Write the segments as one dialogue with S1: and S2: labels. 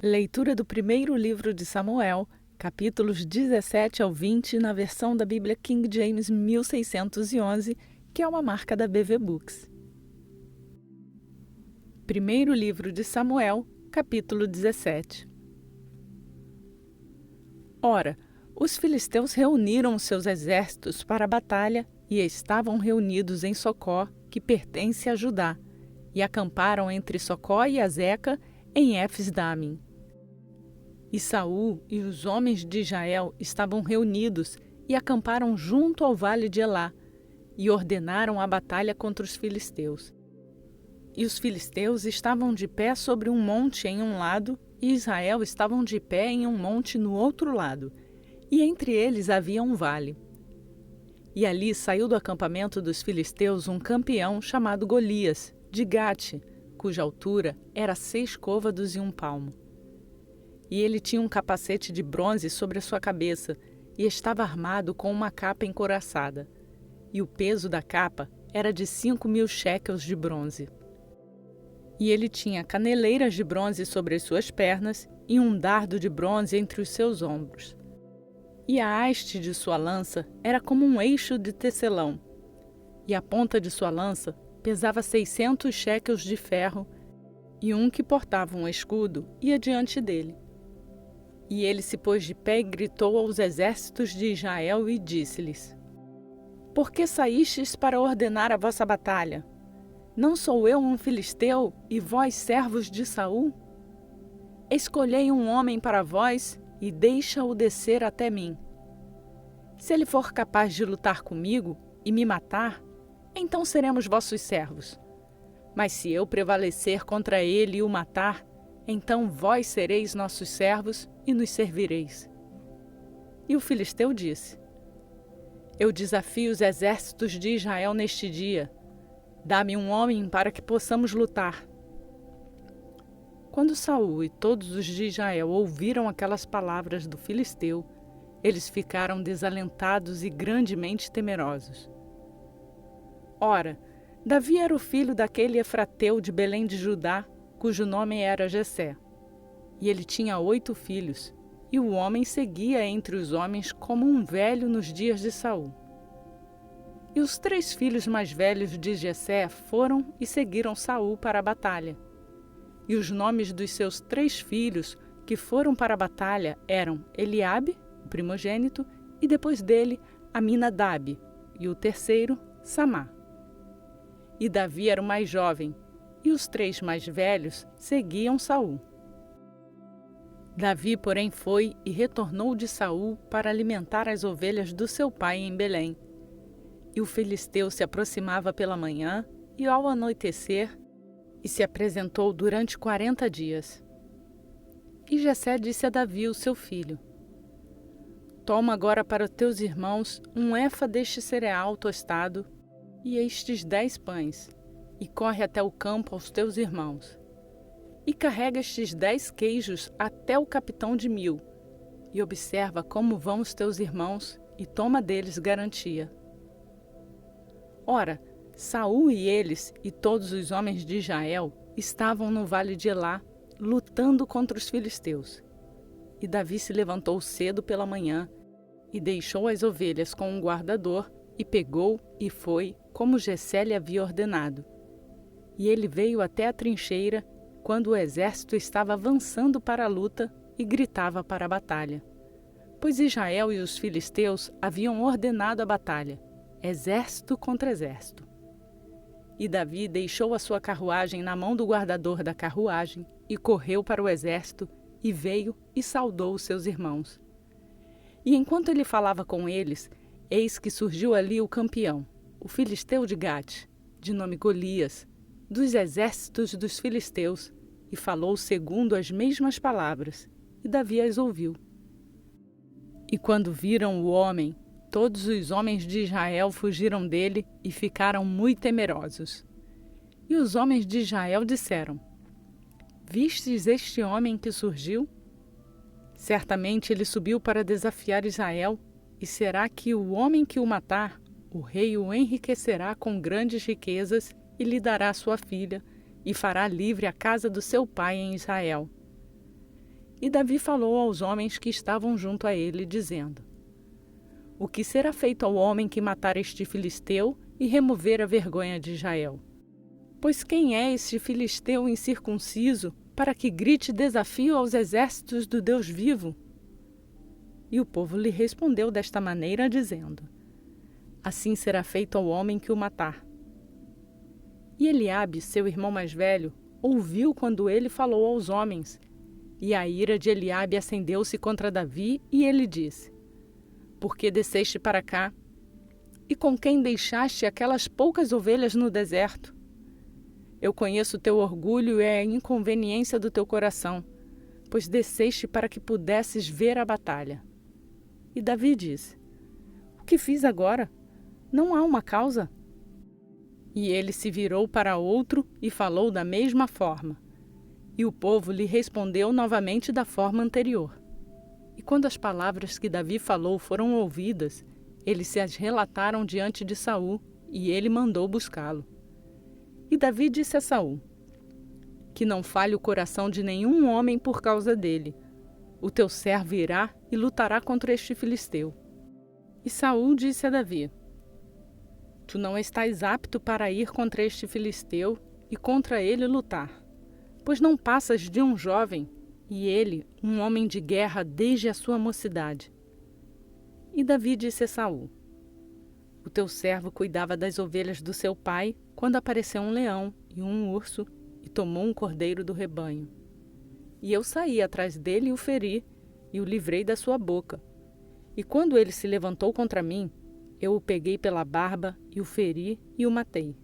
S1: Leitura do primeiro livro de Samuel, capítulos 17 ao 20, na versão da Bíblia King James 1611, que é uma marca da BV Books. Primeiro livro de Samuel, capítulo 17. Ora, os filisteus reuniram seus exércitos para a batalha e estavam reunidos em Socó, que pertence a Judá, e acamparam entre Socó e Azeca, em Éfes-Damim. E Saul e os homens de Israel estavam reunidos e acamparam junto ao vale de Elá, e ordenaram a batalha contra os filisteus. E os filisteus estavam de pé sobre um monte em um lado, e Israel estavam de pé em um monte no outro lado, e entre eles havia um vale. E ali saiu do acampamento dos filisteus um campeão chamado Golias, de Gate, cuja altura era 6 côvados e 1 palmo. E ele tinha um capacete de bronze sobre a sua cabeça, e estava armado com uma capa encouraçada. E o peso da capa era de 5.000 shekels de bronze. E ele tinha caneleiras de bronze sobre as suas pernas, e um dardo de bronze entre os seus ombros. E a haste de sua lança era como um eixo de tecelão. E a ponta de sua lança pesava 600 shekels de ferro, e um que portava um escudo ia diante dele. E ele se pôs de pé e gritou aos exércitos de Israel e disse-lhes: Por que saístes para ordenar a vossa batalha? Não sou eu um filisteu e vós servos de Saul? Escolhei um homem para vós e deixa-o descer até mim. Se ele for capaz de lutar comigo e me matar, então seremos vossos servos. Mas se eu prevalecer contra ele e o matar, então vós sereis nossos servos e nos servireis. E o filisteu disse: Eu desafio os exércitos de Israel neste dia. Dá-me um homem para que possamos lutar. Quando Saul e todos os de Israel ouviram aquelas palavras do filisteu, eles ficaram desalentados e grandemente temerosos. Ora, Davi era o filho daquele efrateu de Belém de Judá, cujo nome era Jessé. E ele tinha 8 filhos, e o homem seguia entre os homens como um velho nos dias de Saul. E os 3 filhos mais velhos de Jessé foram e seguiram Saul para a batalha. E os nomes dos seus 3 filhos que foram para a batalha eram Eliabe, o primogênito, e depois dele Aminadab, e o terceiro, Samá. E Davi era o mais jovem, e os 3 mais velhos seguiam Saul. Davi, porém, foi e retornou de Saul para alimentar as ovelhas do seu pai em Belém. E o filisteu se aproximava pela manhã e ao anoitecer, e se apresentou durante 40 dias. E Jessé disse a Davi, o seu filho: Toma agora para teus irmãos um efa deste cereal tostado e estes 10 pães, e corre até o campo aos teus irmãos. E carrega estes 10 queijos até o capitão de 1000, e observa como vão os teus irmãos, e toma deles garantia. Ora, Saul e eles, e todos os homens de Israel, estavam no vale de Elá, lutando contra os filisteus. E Davi se levantou cedo pela manhã, e deixou as ovelhas com um guardador, e pegou e foi, como Jessé lhe havia ordenado. E ele veio até a trincheira, quando o exército estava avançando para a luta, e gritava para a batalha. Pois Israel e os filisteus haviam ordenado a batalha, exército contra exército. E Davi deixou a sua carruagem na mão do guardador da carruagem, e correu para o exército, e veio e saudou os seus irmãos. E enquanto ele falava com eles, eis que surgiu ali o campeão, o filisteu de Gate, de nome Golias, dos exércitos dos filisteus, e falou segundo as mesmas palavras, e Davi as ouviu. E quando viram o homem, todos os homens de Israel fugiram dele e ficaram muito temerosos. E os homens de Israel disseram: Vistes este homem que surgiu? Certamente ele subiu para desafiar Israel, e será que o homem que o matar, o rei o enriquecerá com grandes riquezas e lhe dará sua filha, e fará livre a casa do seu pai em Israel. E Davi falou aos homens que estavam junto a ele, dizendo: O que será feito ao homem que matar este filisteu e remover a vergonha de Israel? Pois quem é este filisteu incircunciso para que grite desafio aos exércitos do Deus vivo? E o povo lhe respondeu desta maneira, dizendo: Assim será feito ao homem que o matar. E Eliabe, seu irmão mais velho, ouviu quando ele falou aos homens. E a ira de Eliabe acendeu-se contra Davi, e ele disse: Por que desceste para cá? E com quem deixaste aquelas poucas ovelhas no deserto? Eu conheço o teu orgulho e a inconveniência do teu coração, pois desceste para que pudesses ver a batalha. E Davi disse: O que fiz agora? Não há uma causa. E ele se virou para outro e falou da mesma forma. E o povo lhe respondeu novamente da forma anterior. E quando as palavras que Davi falou foram ouvidas, eles se as relataram diante de Saul, e ele mandou buscá-lo. E Davi disse a Saul: Que não falhe o coração de nenhum homem por causa dele. O teu servo irá e lutará contra este filisteu. E Saul disse a Davi: Tu não estás apto para ir contra este filisteu e contra ele lutar, pois não passas de um jovem, e ele, um homem de guerra desde a sua mocidade. E Davi disse a Saul: O teu servo cuidava das ovelhas do seu pai, quando apareceu um leão e um urso, e tomou um cordeiro do rebanho. E eu saí atrás dele e o feri, e o livrei da sua boca. E quando ele se levantou contra mim, eu o peguei pela barba, e o feri, e o matei.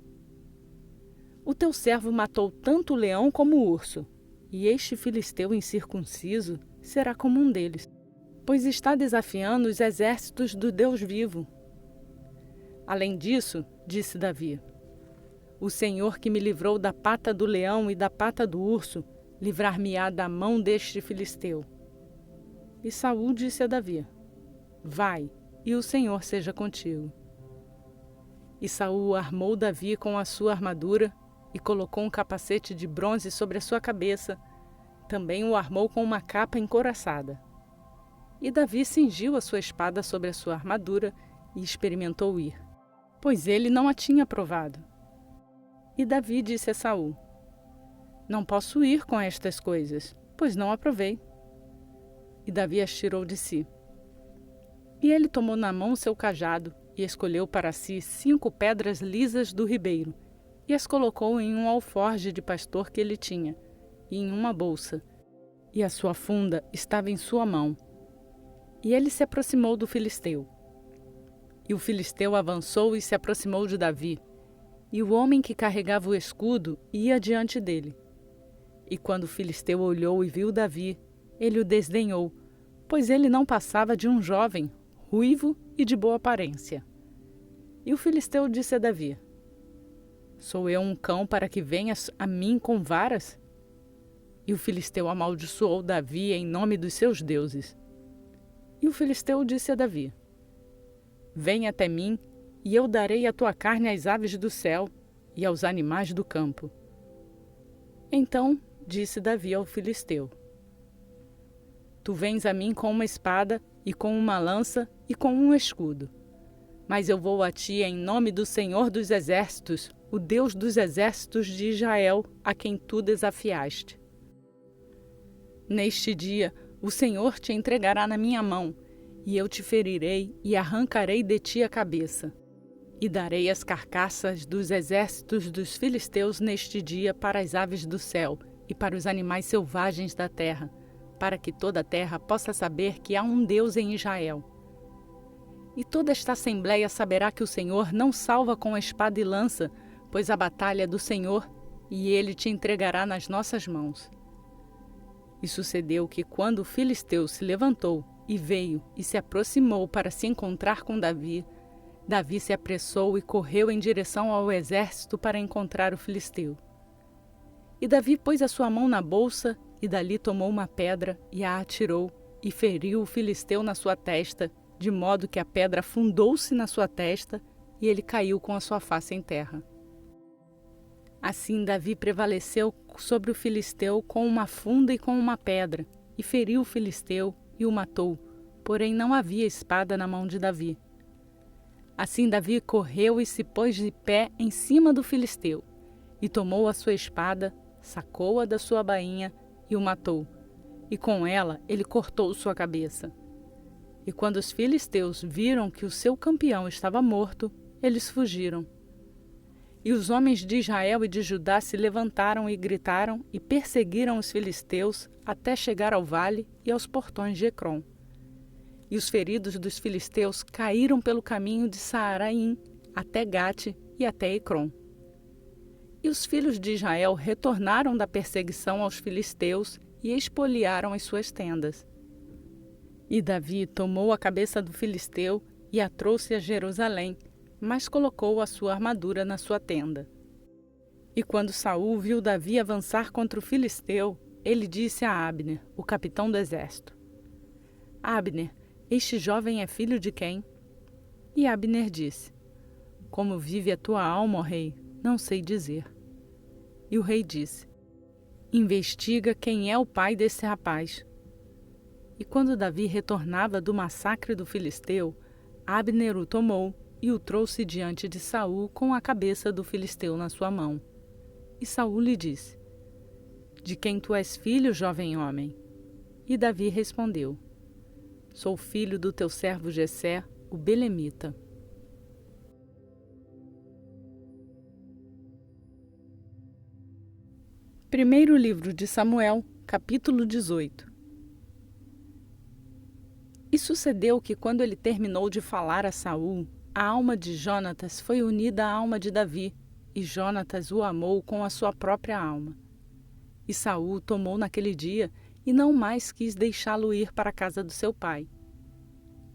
S1: O teu servo matou tanto o leão como o urso, e este filisteu incircunciso será como um deles, pois está desafiando os exércitos do Deus vivo. Além disso, disse Davi, o Senhor que me livrou da pata do leão e da pata do urso, livrar-me-á da mão deste filisteu. E Saul disse a Davi: Vai, e o Senhor seja contigo. E Saul armou Davi com a sua armadura e colocou um capacete de bronze sobre a sua cabeça. Também o armou com uma capa encouraçada. E Davi cingiu a sua espada sobre a sua armadura e experimentou ir, pois ele não a tinha provado. E Davi disse a Saul: Não posso ir com estas coisas, pois não a provei. E Davi as tirou de si. E ele tomou na mão seu cajado e escolheu para si 5 pedras lisas do ribeiro, e as colocou em um alforje de pastor que ele tinha, e em uma bolsa, e a sua funda estava em sua mão. E ele se aproximou do filisteu. E o filisteu avançou e se aproximou de Davi, e o homem que carregava o escudo ia diante dele. E quando o filisteu olhou e viu Davi, ele o desdenhou, pois ele não passava de um jovem, ruivo e de boa aparência. E o filisteu disse a Davi: Sou eu um cão para que venhas a mim com varas? E o filisteu amaldiçoou Davi em nome dos seus deuses. E o filisteu disse a Davi: Vem até mim, e eu darei a tua carne às aves do céu e aos animais do campo. Então disse Davi ao filisteu: Tu vens a mim com uma espada, e com uma lança, e com um escudo. Mas eu vou a ti em nome do Senhor dos Exércitos, o Deus dos exércitos de Israel, a quem tu desafiaste. Neste dia, o Senhor te entregará na minha mão, e eu te ferirei e arrancarei de ti a cabeça. E darei as carcaças dos exércitos dos filisteus neste dia para as aves do céu e para os animais selvagens da terra, para que toda a terra possa saber que há um Deus em Israel. E toda esta assembleia saberá que o Senhor não salva com espada e lança, pois a batalha é do Senhor, e ele te entregará nas nossas mãos. E sucedeu que, quando o filisteu se levantou e veio e se aproximou para se encontrar com Davi, Davi se apressou e correu em direção ao exército para encontrar o filisteu. E Davi pôs a sua mão na bolsa, e dali tomou uma pedra e a atirou, e feriu o filisteu na sua testa, de modo que a pedra afundou-se na sua testa, e ele caiu com a sua face em terra. Assim Davi prevaleceu sobre o filisteu com uma funda e com uma pedra, e feriu o filisteu e o matou, porém não havia espada na mão de Davi. Assim Davi correu e se pôs de pé em cima do filisteu, e tomou a sua espada, sacou-a da sua bainha e o matou, e com ela ele cortou sua cabeça. E quando os filisteus viram que o seu campeão estava morto, eles fugiram. E os homens de Israel e de Judá se levantaram e gritaram e perseguiram os filisteus até chegar ao vale e aos portões de Ecrom. E os feridos dos filisteus caíram pelo caminho de Saaraim até Gate e até Ecrom. E os filhos de Israel retornaram da perseguição aos filisteus e expoliaram as suas tendas. E Davi tomou a cabeça do filisteu e a trouxe a Jerusalém, mas colocou a sua armadura na sua tenda. E quando Saul viu Davi avançar contra o filisteu, ele disse a Abner, o capitão do exército: Abner, este jovem é filho de quem? E Abner disse: Como vive a tua alma, ó rei, não sei dizer. E o rei disse: Investiga quem é o pai desse rapaz. E quando Davi retornava do massacre do filisteu, Abner o tomou e o trouxe diante de Saul com a cabeça do filisteu na sua mão. E Saul lhe disse: De quem tu és filho, jovem homem? E Davi respondeu: Sou filho do teu servo Jessé, o belemita. Primeiro livro de Samuel, capítulo 18. E sucedeu que, quando ele terminou de falar a Saul, a alma de Jonatas foi unida à alma de Davi, e Jonatas o amou com a sua própria alma. E Saul tomou naquele dia e não mais quis deixá-lo ir para a casa do seu pai.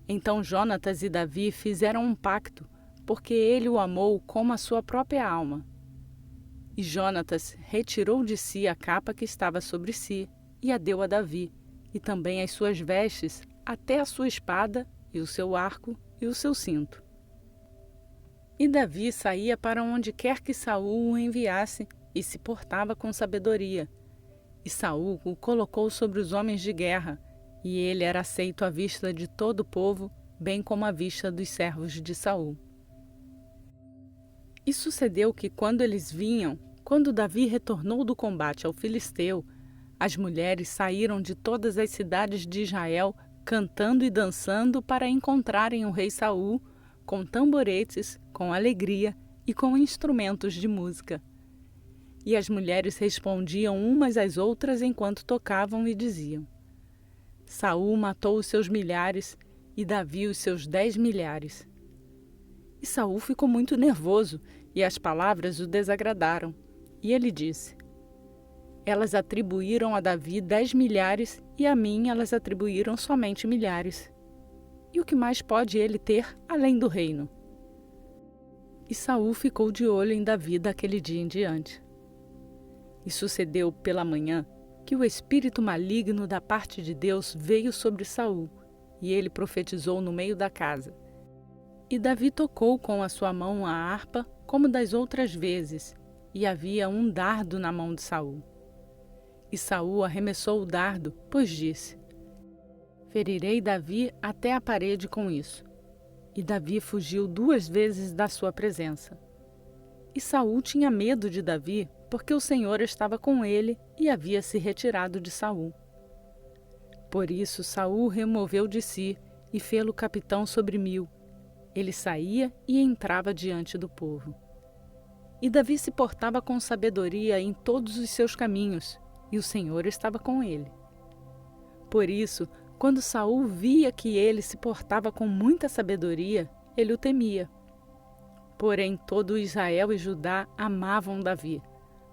S1: Então Jonatas e Davi fizeram um pacto, porque ele o amou como a sua própria alma. E Jonatas retirou de si a capa que estava sobre si e a deu a Davi, e também as suas vestes, até a sua espada, e o seu arco, e o seu cinto. E Davi saía para onde quer que Saul o enviasse, e se portava com sabedoria. E Saul o colocou sobre os homens de guerra, e ele era aceito à vista de todo o povo, bem como à vista dos servos de Saul. E sucedeu que, quando Davi retornou do combate ao filisteu, as mulheres saíram de todas as cidades de Israel, cantando e dançando para encontrarem o rei Saul, com tamboretes, com alegria e com instrumentos de música. E as mulheres respondiam umas às outras enquanto tocavam e diziam: Saul matou os seus milhares e Davi os seus 10 milhares. E Saul ficou muito nervoso e as palavras o desagradaram. E ele disse: Elas atribuíram a Davi 10 milhares e a mim elas atribuíram somente milhares. E o que mais pode ele ter além do reino? E Saul ficou de olho em Davi daquele dia em diante. E sucedeu pela manhã que o espírito maligno da parte de Deus veio sobre Saul, e ele profetizou no meio da casa. E Davi tocou com a sua mão a harpa, como das outras vezes, e havia um dardo na mão de Saul. E Saul arremessou o dardo, pois disse: Ferirei Davi até a parede com isso. E Davi fugiu 2 vezes da sua presença. E Saul tinha medo de Davi, porque o Senhor estava com ele e havia se retirado de Saul. Por isso Saul removeu de si e fê-lo capitão sobre 1000. Ele saía e entrava diante do povo. E Davi se portava com sabedoria em todos os seus caminhos, e o Senhor estava com ele. Por isso, quando Saul via que ele se portava com muita sabedoria, ele o temia. Porém, todo Israel e Judá amavam Davi,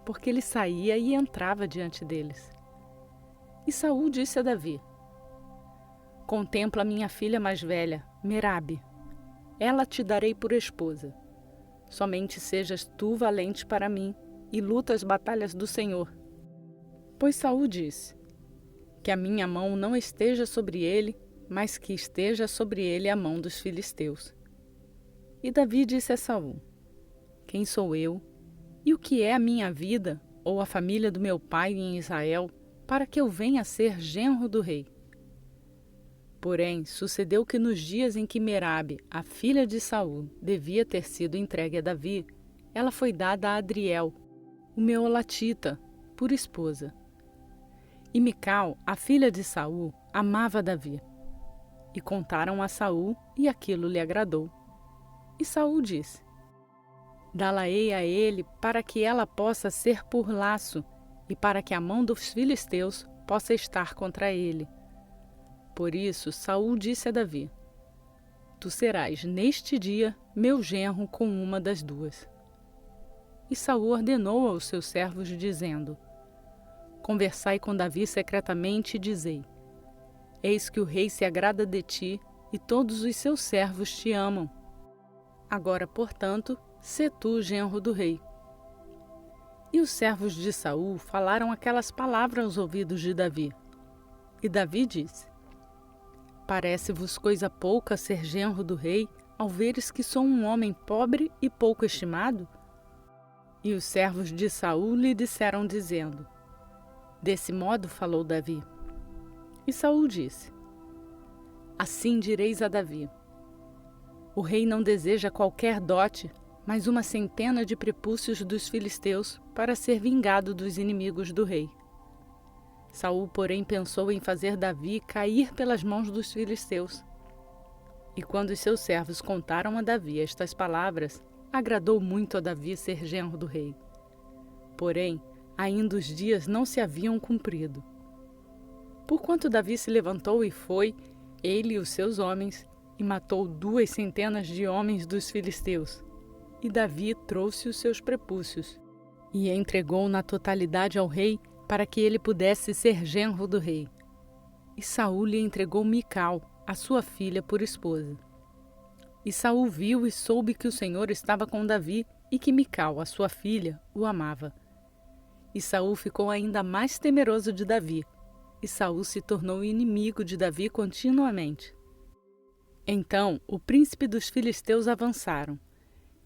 S1: porque ele saía e entrava diante deles. E Saul disse a Davi: Contempla minha filha mais velha, Merabe. Ela te darei por esposa. Somente sejas tu valente para mim e luta as batalhas do Senhor. Pois Saul disse: Que a minha mão não esteja sobre ele, mas que esteja sobre ele a mão dos filisteus. E Davi disse a Saul: Quem sou eu? E o que é a minha vida, ou a família do meu pai em Israel, para que eu venha a ser genro do rei. Porém, sucedeu que nos dias em que Merabe, a filha de Saul, devia ter sido entregue a Davi, ela foi dada a Adriel, o meolatita, por esposa. E Mical, a filha de Saul, amava Davi. E contaram a Saul, e aquilo lhe agradou. E Saul disse: Dá-la-ei a ele para que ela possa ser por laço, e para que a mão dos filisteus possa estar contra ele. Por isso Saul disse a Davi: Tu serás neste dia meu genro com uma das duas. E Saul ordenou aos seus servos, dizendo: Conversai com Davi secretamente e dizei: Eis que o rei se agrada de ti, e todos os seus servos te amam. Agora, portanto, sê tu o genro do rei. E os servos de Saul falaram aquelas palavras aos ouvidos de Davi. E Davi disse: Parece-vos coisa pouca ser genro do rei, ao veres que sou um homem pobre e pouco estimado? E os servos de Saul lhe disseram, dizendo: Desse modo falou Davi. E Saul disse: Assim direis a Davi: O rei não deseja qualquer dote, mas 100 de prepúcios dos filisteus para ser vingado dos inimigos do rei. Saul, porém, pensou em fazer Davi cair pelas mãos dos filisteus. E quando os seus servos contaram a Davi estas palavras, agradou muito a Davi ser genro do rei. Porém, ainda os dias não se haviam cumprido. Porquanto Davi se levantou e foi, ele e os seus homens, e matou 200 de homens dos filisteus. E Davi trouxe os seus prepúcios, e entregou na totalidade ao rei, para que ele pudesse ser genro do rei. E Saul lhe entregou Mical, a sua filha, por esposa. E Saul viu e soube que o Senhor estava com Davi, e que Mical, a sua filha, o amava. E Saul ficou ainda mais temeroso de Davi, e Saul se tornou inimigo de Davi continuamente. Então o príncipe dos filisteus avançaram,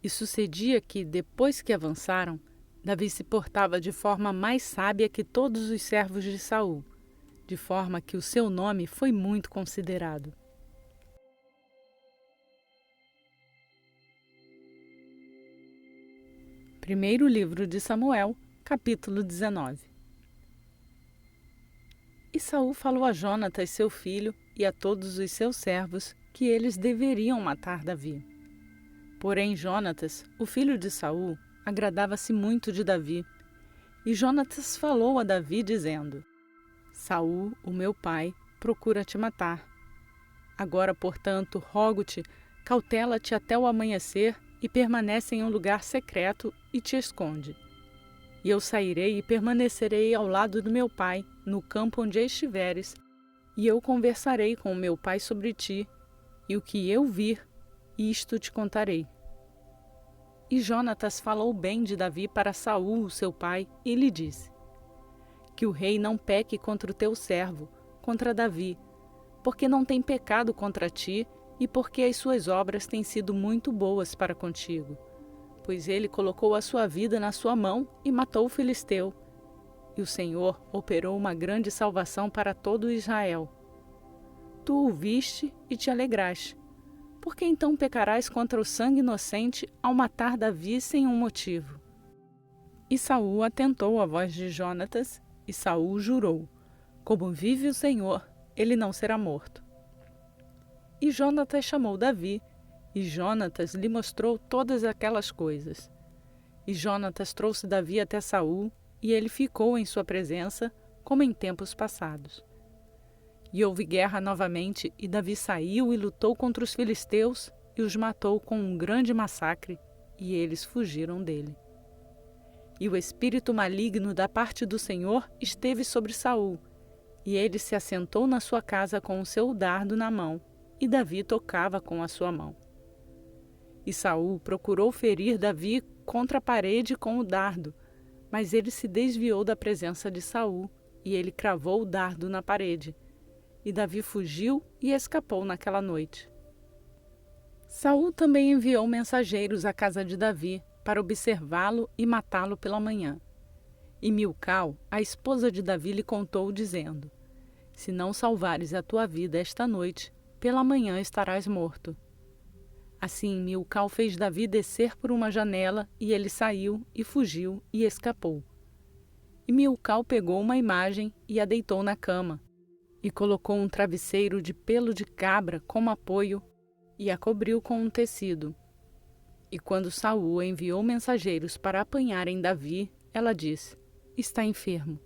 S1: e sucedia que, depois que avançaram, Davi se portava de forma mais sábia que todos os servos de Saul, de forma que o seu nome foi muito considerado. Primeiro livro de Samuel, capítulo 19. E Saul falou a Jonatas, seu filho, e a todos os seus servos, que eles deveriam matar Davi. Porém Jonatas, o filho de Saul, agradava-se muito de Davi. E Jonatas falou a Davi, dizendo: Saul, o meu pai, procura te matar. Agora, portanto, rogo-te, cautela-te até o amanhecer e permanece em um lugar secreto e te esconde. E eu sairei e permanecerei ao lado do meu pai, no campo onde estiveres, e eu conversarei com o meu pai sobre ti, e o que eu vir, isto te contarei. E Jonatas falou bem de Davi para Saul, seu pai, e lhe disse: Que o rei não peque contra o teu servo, contra Davi, porque não tem pecado contra ti, e porque as suas obras têm sido muito boas para contigo. Pois ele colocou a sua vida na sua mão e matou o filisteu. E o Senhor operou uma grande salvação para todo Israel. Tu o viste e te alegraste. Por que então pecarás contra o sangue inocente ao matar Davi sem um motivo? E Saul atentou à voz de Jonatas, e Saul jurou: Como vive o Senhor, ele não será morto. E Jonatas chamou Davi, e Jonatas lhe mostrou todas aquelas coisas. E Jonatas trouxe Davi até Saul, e ele ficou em sua presença, como em tempos passados. E houve guerra novamente, e Davi saiu e lutou contra os filisteus, e os matou com um grande massacre, e eles fugiram dele. E o espírito maligno da parte do Senhor esteve sobre Saul, e ele se assentou na sua casa com o seu dardo na mão, e Davi tocava com a sua mão. E Saul procurou ferir Davi contra a parede com o dardo, mas ele se desviou da presença de Saul, e ele cravou o dardo na parede. E Davi fugiu e escapou naquela noite. Saul também enviou mensageiros à casa de Davi para observá-lo e matá-lo pela manhã. E Milcal, a esposa de Davi, lhe contou, dizendo: Se não salvares a tua vida esta noite, pela manhã estarás morto. Assim Milcal fez Davi descer por uma janela, e ele saiu, e fugiu, e escapou. E Milcal pegou uma imagem e a deitou na cama, e colocou um travesseiro de pelo de cabra como apoio, e a cobriu com um tecido. E quando Saul enviou mensageiros para apanharem Davi, ela disse: Está enfermo.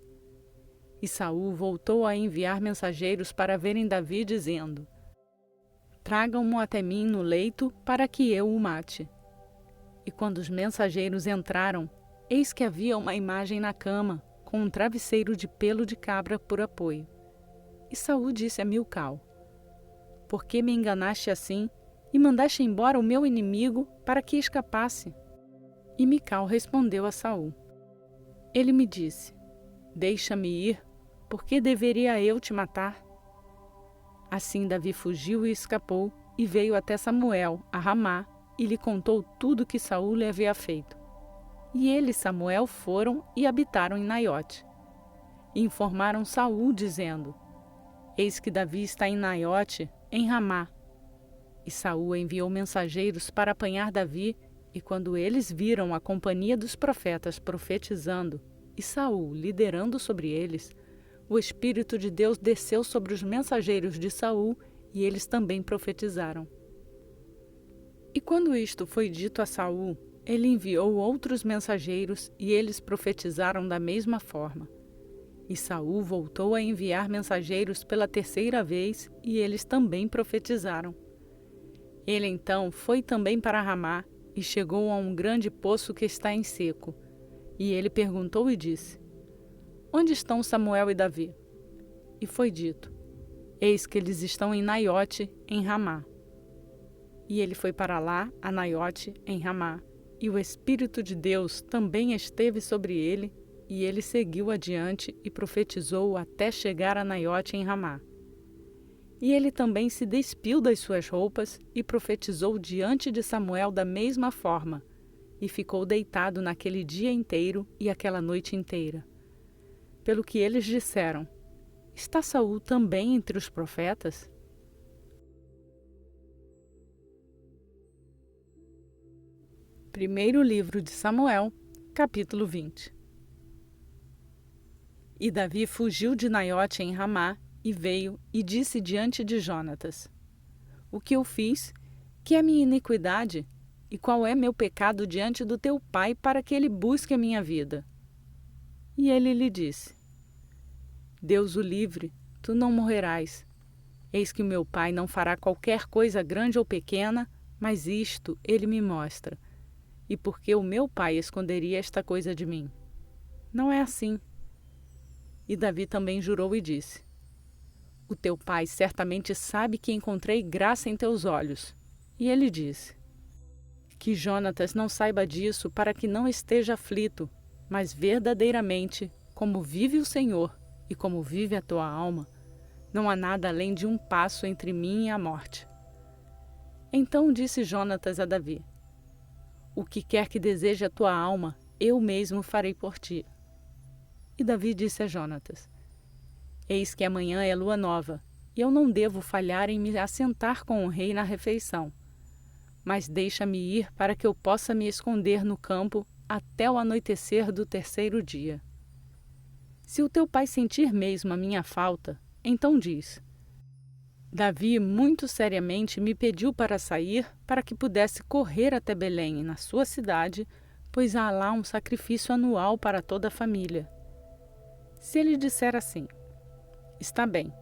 S1: E Saul voltou a enviar mensageiros para verem Davi, dizendo: Tragam-mo até mim no leito, para que eu o mate. E quando os mensageiros entraram, eis que havia uma imagem na cama, com um travesseiro de pelo de cabra por apoio. E Saul disse a Milcal: Por que me enganaste assim, e mandaste embora o meu inimigo para que escapasse? E Mical respondeu a Saul: Ele me disse: Deixa-me ir, porque deveria eu te matar? Assim Davi fugiu e escapou, e veio até Samuel, a Ramá, e lhe contou tudo que Saul lhe havia feito. E ele e Samuel foram e habitaram em Naiote. E informaram Saul, dizendo: Eis que Davi está em Naiote, em Ramá. E Saul enviou mensageiros para apanhar Davi, e quando eles viram a companhia dos profetas profetizando, e Saul liderando sobre eles, o Espírito de Deus desceu sobre os mensageiros de Saul, e eles também profetizaram. E quando isto foi dito a Saul, ele enviou outros mensageiros, e eles profetizaram da mesma forma. E Saul voltou a enviar mensageiros pela terceira vez, e eles também profetizaram. Ele então foi também para Ramá, e chegou a um grande poço que está em seco. E ele perguntou e disse: Onde estão Samuel e Davi? E foi dito: Eis que eles estão em Naiote, em Ramá. E ele foi para lá, a Naiote, em Ramá, e o Espírito de Deus também esteve sobre ele, e ele seguiu adiante e profetizou até chegar a Naiote, em Ramá. E ele também se despiu das suas roupas e profetizou diante de Samuel da mesma forma, e ficou deitado naquele dia inteiro e aquela noite inteira. Pelo que eles disseram: Está Saul também entre os profetas? Primeiro livro de Samuel, capítulo 20. E Davi fugiu de Naiote em Ramá, e veio e disse diante de Jonatas: O que eu fiz? Que é minha iniquidade? E qual é meu pecado diante do teu pai, para que ele busque a minha vida? E ele lhe disse: Deus o livre, tu não morrerás. Eis que o meu pai não fará qualquer coisa grande ou pequena, mas isto ele me mostra. E por que o meu pai esconderia esta coisa de mim? Não é assim. E Davi também jurou e disse: O teu pai certamente sabe que encontrei graça em teus olhos. E ele disse: Que Jonatas não saiba disso, para que não esteja aflito, mas verdadeiramente, como vive o Senhor e como vive a tua alma, não há nada além de um passo entre mim e a morte. Então disse Jonatas a Davi: O que quer que deseje a tua alma, eu mesmo farei por ti. E Davi disse a Jonatas: Eis que amanhã é lua nova, e eu não devo falhar em me assentar com o rei na refeição. Mas deixa-me ir para que eu possa me esconder no campo até o anoitecer do terceiro dia. Se o teu pai sentir mesmo a minha falta, então diz: Davi muito seriamente me pediu para sair, para que pudesse correr até Belém, na sua cidade, pois há lá um sacrifício anual para toda a família. Se ele disser assim: Está bem,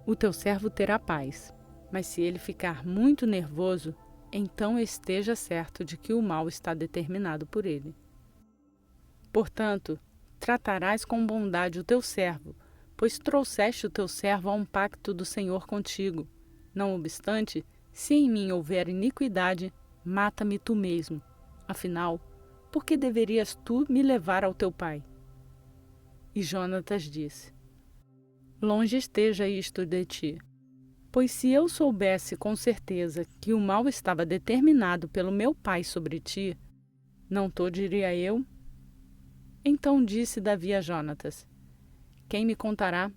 S1: o teu servo terá paz, mas se ele ficar muito nervoso, então esteja certo de que o mal está determinado por ele. Portanto, tratarás com bondade o teu servo, pois trouxeste o teu servo a um pacto do Senhor contigo. Não obstante, se em mim houver iniquidade, mata-me tu mesmo. Afinal, por que deverias tu me levar ao teu pai? E Jonatas disse: Longe esteja isto de ti, pois se eu soubesse com certeza que o mal estava determinado pelo meu pai sobre ti, não to diria eu? Então disse Davi a Jonatas: Quem me contará?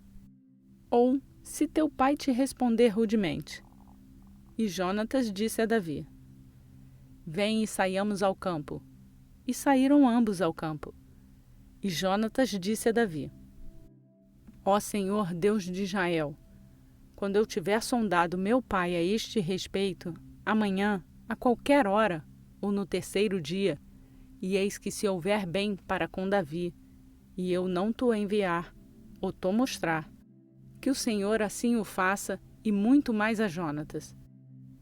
S1: Ou, se teu pai te responder rudemente. E Jonatas disse a Davi: Vem e saiamos ao campo. E saíram ambos ao campo. E Jonatas disse a Davi: Ó Senhor Deus de Israel, quando eu tiver sondado meu pai a este respeito, amanhã, a qualquer hora, ou no terceiro dia, e eis que se houver bem para com Davi, e eu não t'o enviar, ou t'o mostrar, que o Senhor assim o faça, e muito mais a Jonatas.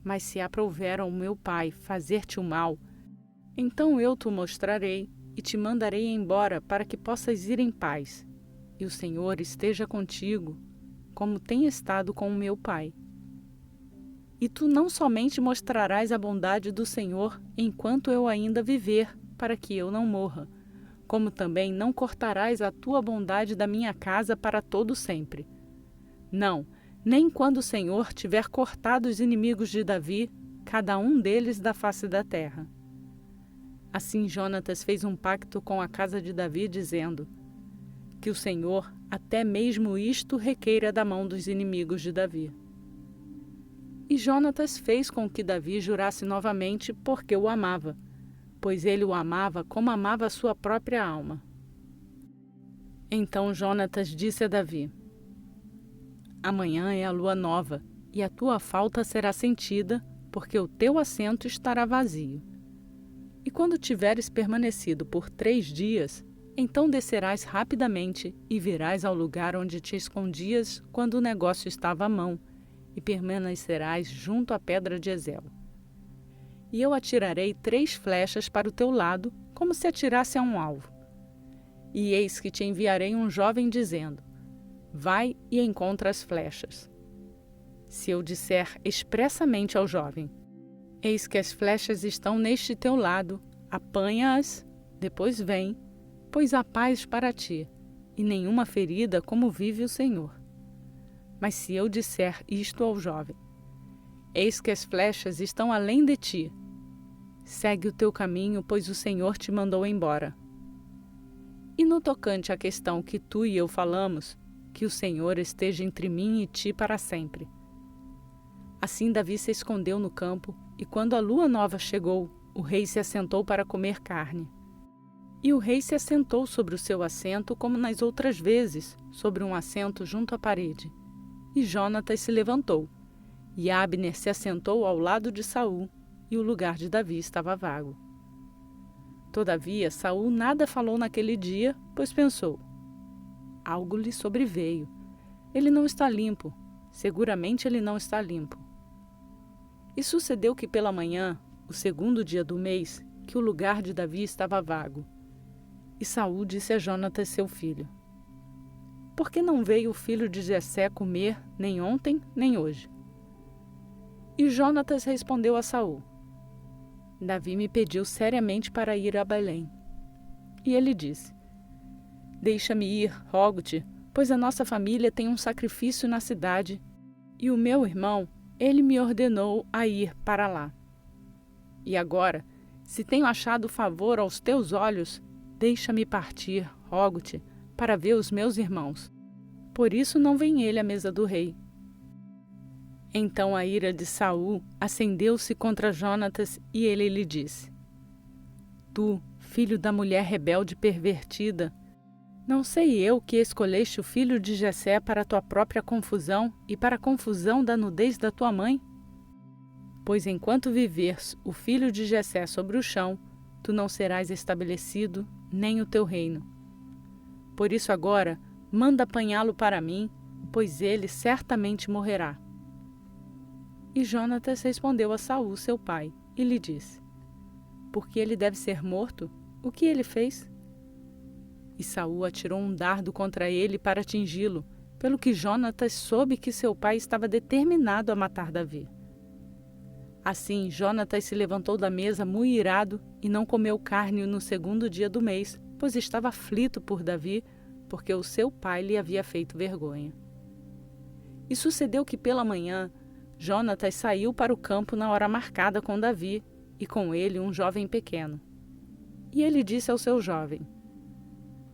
S1: Mas se aprouver ao meu pai fazer-te o mal, então eu t'o mostrarei, e te mandarei embora para que possas ir em paz, e o Senhor esteja contigo, como tem estado com o meu pai. E tu não somente mostrarás a bondade do Senhor enquanto eu ainda viver, para que eu não morra, como também não cortarás a tua bondade da minha casa para todo sempre. Não, nem quando o Senhor tiver cortado os inimigos de Davi, cada um deles da face da terra. Assim Jonatas fez um pacto com a casa de Davi, dizendo: Que o Senhor até mesmo isto requeira da mão dos inimigos de Davi. E Jonatas fez com que Davi jurasse novamente, porque o amava, pois ele o amava como amava a sua própria alma. Então Jonatas disse a Davi: Amanhã é a lua nova, e a tua falta será sentida, porque o teu assento estará vazio. E quando tiveres permanecido por 3 dias, então descerás rapidamente e virás ao lugar onde te escondias quando o negócio estava à mão, e permanecerás junto à pedra de Ezel. E eu atirarei 3 flechas para o teu lado, como se atirasse a um alvo. E eis que te enviarei um jovem dizendo: Vai e encontra as flechas. Se eu disser expressamente ao jovem: Eis que as flechas estão neste teu lado, apanha-as, depois vem, pois há paz para ti, e nenhuma ferida, como vive o Senhor. Mas se eu disser isto ao jovem: Eis que as flechas estão além de ti, segue o teu caminho, pois o Senhor te mandou embora. E no tocante à questão que tu e eu falamos, que o Senhor esteja entre mim e ti para sempre. Assim Davi se escondeu no campo, e quando a lua nova chegou, o rei se assentou para comer carne. E o rei se assentou sobre o seu assento, como nas outras vezes, sobre um assento junto à parede. E Jonatas se levantou, e Abner se assentou ao lado de Saul, e o lugar de Davi estava vago. Todavia, Saul nada falou naquele dia, pois pensou: algo lhe sobreveio. Ele não está limpo, seguramente ele não está limpo. E sucedeu que pela manhã, o 2º dia do mês, que o lugar de Davi estava vago. E Saul disse a Jonatas seu filho: Por que não veio o filho de Jessé comer, nem ontem, nem hoje? E Jonatas respondeu a Saul: Davi me pediu seriamente para ir a Belém. E ele disse: Deixa-me ir, rogo-te, pois a nossa família tem um sacrifício na cidade, e o meu irmão, ele me ordenou a ir para lá. E agora, se tenho achado favor aos teus olhos, deixa-me partir, rogo-te, para ver os meus irmãos. Por isso não vem ele à mesa do rei. Então a ira de Saul acendeu-se contra Jonatas, e ele lhe disse: Tu, filho da mulher rebelde pervertida, não sei eu que escolheste o filho de Jessé para a tua própria confusão e para a confusão da nudez da tua mãe? Pois enquanto viveres o filho de Jessé sobre o chão, tu não serás estabelecido, nem o teu reino. Por isso agora, manda apanhá-lo para mim, pois ele certamente morrerá. E Jonatas respondeu a Saul, seu pai, e lhe disse: Porque ele deve ser morto? O que ele fez? E Saul atirou um dardo contra ele para atingi-lo, pelo que Jonatas soube que seu pai estava determinado a matar Davi. Assim, Jonatas se levantou da mesa muito irado e não comeu carne no 2º dia do mês, pois estava aflito por Davi, porque o seu pai lhe havia feito vergonha. E sucedeu que pela manhã, Jonatas saiu para o campo na hora marcada com Davi, e com ele um jovem pequeno. E ele disse ao seu jovem: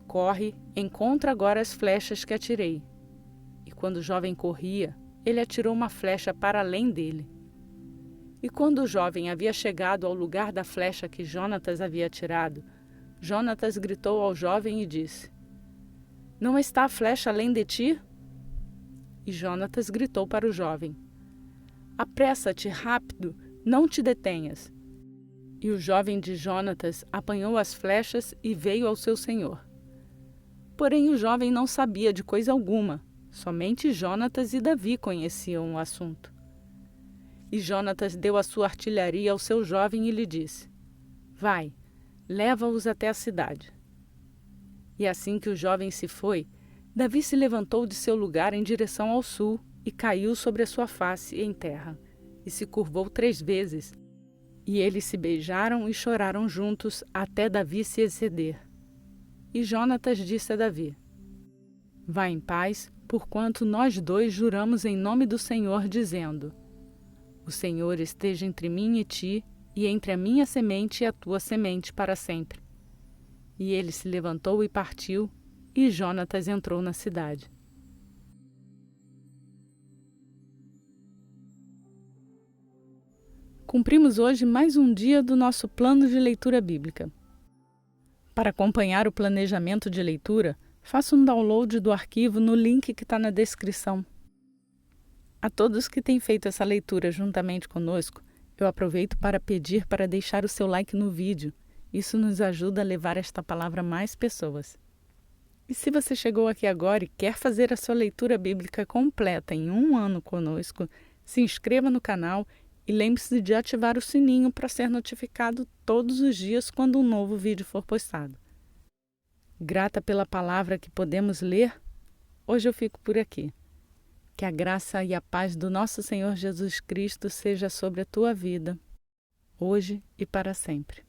S1: Corre, encontra agora as flechas que atirei. E quando o jovem corria, ele atirou uma flecha para além dele. E quando o jovem havia chegado ao lugar da flecha que Jonatas havia atirado, Jonatas gritou ao jovem e disse: Não está a flecha além de ti? E Jonatas gritou para o jovem: Apressa-te, rápido, não te detenhas. E o jovem de Jonatas apanhou as flechas e veio ao seu senhor. Porém o jovem não sabia de coisa alguma, somente Jonatas e Davi conheciam o assunto. E Jonatas deu a sua artilharia ao seu jovem e lhe disse: Vai, leva-os até a cidade. E assim que o jovem se foi, Davi se levantou de seu lugar em direção ao sul e caiu sobre a sua face em terra, e se curvou 3 vezes. E eles se beijaram e choraram juntos até Davi se exceder. E Jonatas disse a Davi: Vá em paz, porquanto nós 2 juramos em nome do Senhor, dizendo: O Senhor esteja entre mim e ti, e entre a minha semente e a tua semente para sempre. E ele se levantou e partiu, e Jonatas entrou na cidade. Cumprimos hoje mais um dia do nosso plano de leitura bíblica. Para acompanhar o planejamento de leitura, faça um download do arquivo no link que está na descrição. A todos que têm feito essa leitura juntamente conosco, eu aproveito para pedir para deixar o seu like no vídeo. Isso nos ajuda a levar esta palavra a mais pessoas. E se você chegou aqui agora e quer fazer a sua leitura bíblica completa em 1 ano conosco, se inscreva no canal e lembre-se de ativar o sininho para ser notificado todos os dias quando um novo vídeo for postado. Grata pela palavra que podemos ler, hoje eu fico por aqui. Que a graça e a paz do nosso Senhor Jesus Cristo seja sobre a tua vida, hoje e para sempre.